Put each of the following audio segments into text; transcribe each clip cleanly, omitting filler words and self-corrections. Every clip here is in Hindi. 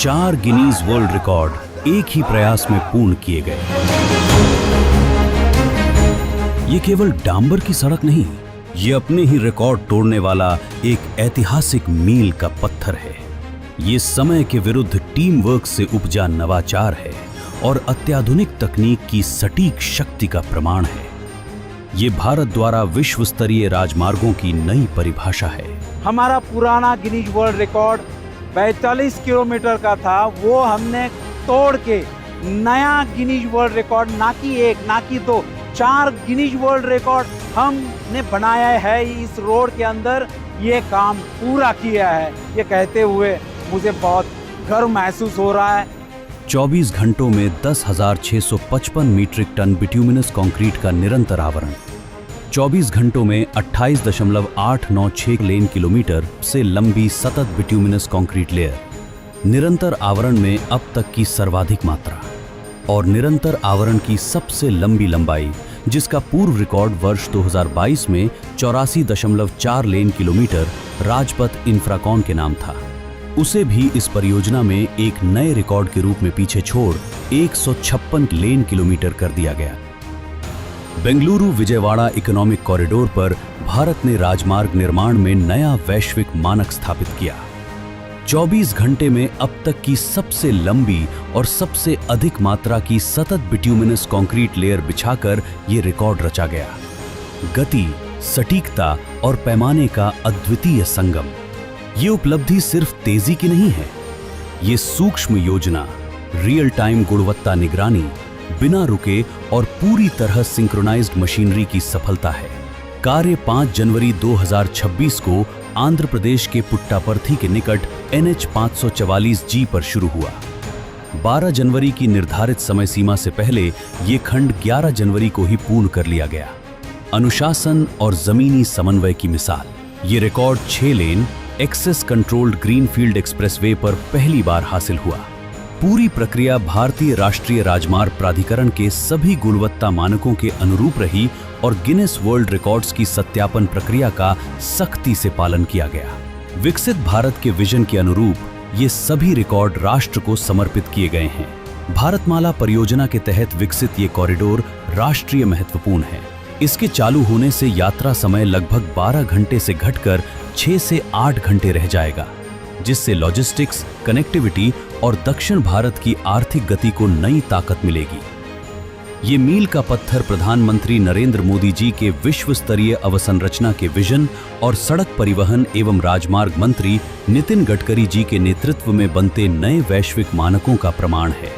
4 गिनीज वर्ल्ड रिकॉर्ड एक ही प्रयास में पूर्ण किए गए। ये केवल डांबर की सड़क नहीं, ये अपने ही रिकॉर्ड तोड़ने वाला एक ऐतिहासिक मील का पत्थर है। ये समय के विरुद्ध टीम वर्क से उपजा नवाचार है और अत्याधुनिक तकनीक की सटीक शक्ति का प्रमाण है। ये भारत द्वारा विश्व स्तरीय राजमार्गों की नई परिभाषा है। हमारा पुराना गिनीज वर्ल्ड रिकॉर्ड 45 किलोमीटर का था, वो हमने तोड़ के नया गिनीज वर्ल्ड रिकॉर्ड ना कि एक ना कि दो, 4 गिनीज वर्ल्ड रिकॉर्ड हमने बनाया है इस रोड के अंदर। ये काम पूरा किया है, ये कहते हुए मुझे बहुत गर्व महसूस हो रहा है। 24 घंटों में 10,655 मीट्रिक टन बिट्यूमिनस कंक्रीट का निरंतर आवरण, 24 घंटों में 28.896 लेन किलोमीटर से लंबी सतत बिट्यूमिनस कंक्रीट लेयर, निरंतर आवरण में अब तक की सर्वाधिक मात्रा और निरंतर आवरण की सबसे लंबी लंबाई, जिसका पूर्व रिकॉर्ड वर्ष 2022 में 84.4 लेन किलोमीटर राजपथ इंफ्राकॉन के नाम था, उसे भी इस परियोजना में एक नए रिकॉर्ड के रूप में पीछे छोड़ 156 लेन किलोमीटर कर दिया गया। बेंगलुरु विजयवाड़ा इकोनॉमिक कॉरिडोर पर भारत ने राजमार्ग निर्माण में नया वैश्विक मानक स्थापित किया। 24 घंटे में अब तक की सबसे लंबी और सबसे अधिक मात्रा की सतत बिट्यूमिनस कंक्रीट लेयर बिछाकर ये रिकॉर्ड रचा गया। गति, सटीकता और पैमाने का अद्वितीय संगम। ये उपलब्धि सिर्फ तेजी की नहीं है, ये सूक्ष्म योजना, रियल टाइम गुणवत्ता निगरानी, बिना रुके और पूरी तरह सिंक्रोनाइज्ड मशीनरी की सफलता है। कार्य 5 जनवरी 2026 को आंध्र प्रदेश के पुट्टापर्थी के निकट NH 544G पर शुरू हुआ। 12 जनवरी की निर्धारित समय सीमा से पहले ये खंड 11 जनवरी को ही पूर्ण कर लिया गया। अनुशासन और जमीनी समन्वय की मिसाल, ये record 6 lane access controlled greenfield expressway पर पहली बार हासिल हुआ। पूरी प्रक्रिया भारतीय राष्ट्रीय राजमार्ग प्राधिकरण के सभी गुणवत्ता मानकों के अनुरूप रही और गिनेस वर्ल्ड रिकॉर्ड्स की सत्यापन प्रक्रिया का सख्ती से पालन किया गया। विकसित भारत के विजन के अनुरूप ये सभी रिकॉर्ड राष्ट्र को समर्पित किए गए हैं। भारतमाला परियोजना के तहत विकसित ये कॉरिडोर राष्ट्रीय महत्वपूर्ण है। इसके चालू होने से यात्रा समय लगभग 12 घंटे से घटकर 6 से 8 घंटे रह जाएगा, जिससे लॉजिस्टिक्स, कनेक्टिविटी और दक्षिण भारत की आर्थिक गति को नई ताकत मिलेगी। ये मील का पत्थर प्रधानमंत्री नरेंद्र मोदी जी के विश्व स्तरीय अवसंरचना के विजन और सड़क परिवहन एवं राजमार्ग मंत्री नितिन गडकरी जी के नेतृत्व में बनते नए वैश्विक मानकों का प्रमाण है।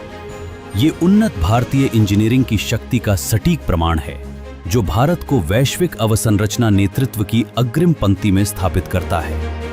ये उन्नत भारतीय इंजीनियरिंग की शक्ति का सटीक प्रमाण है, जो भारत को वैश्विक अवसंरचना नेतृत्व की अग्रिम पंक्ति में स्थापित करता है।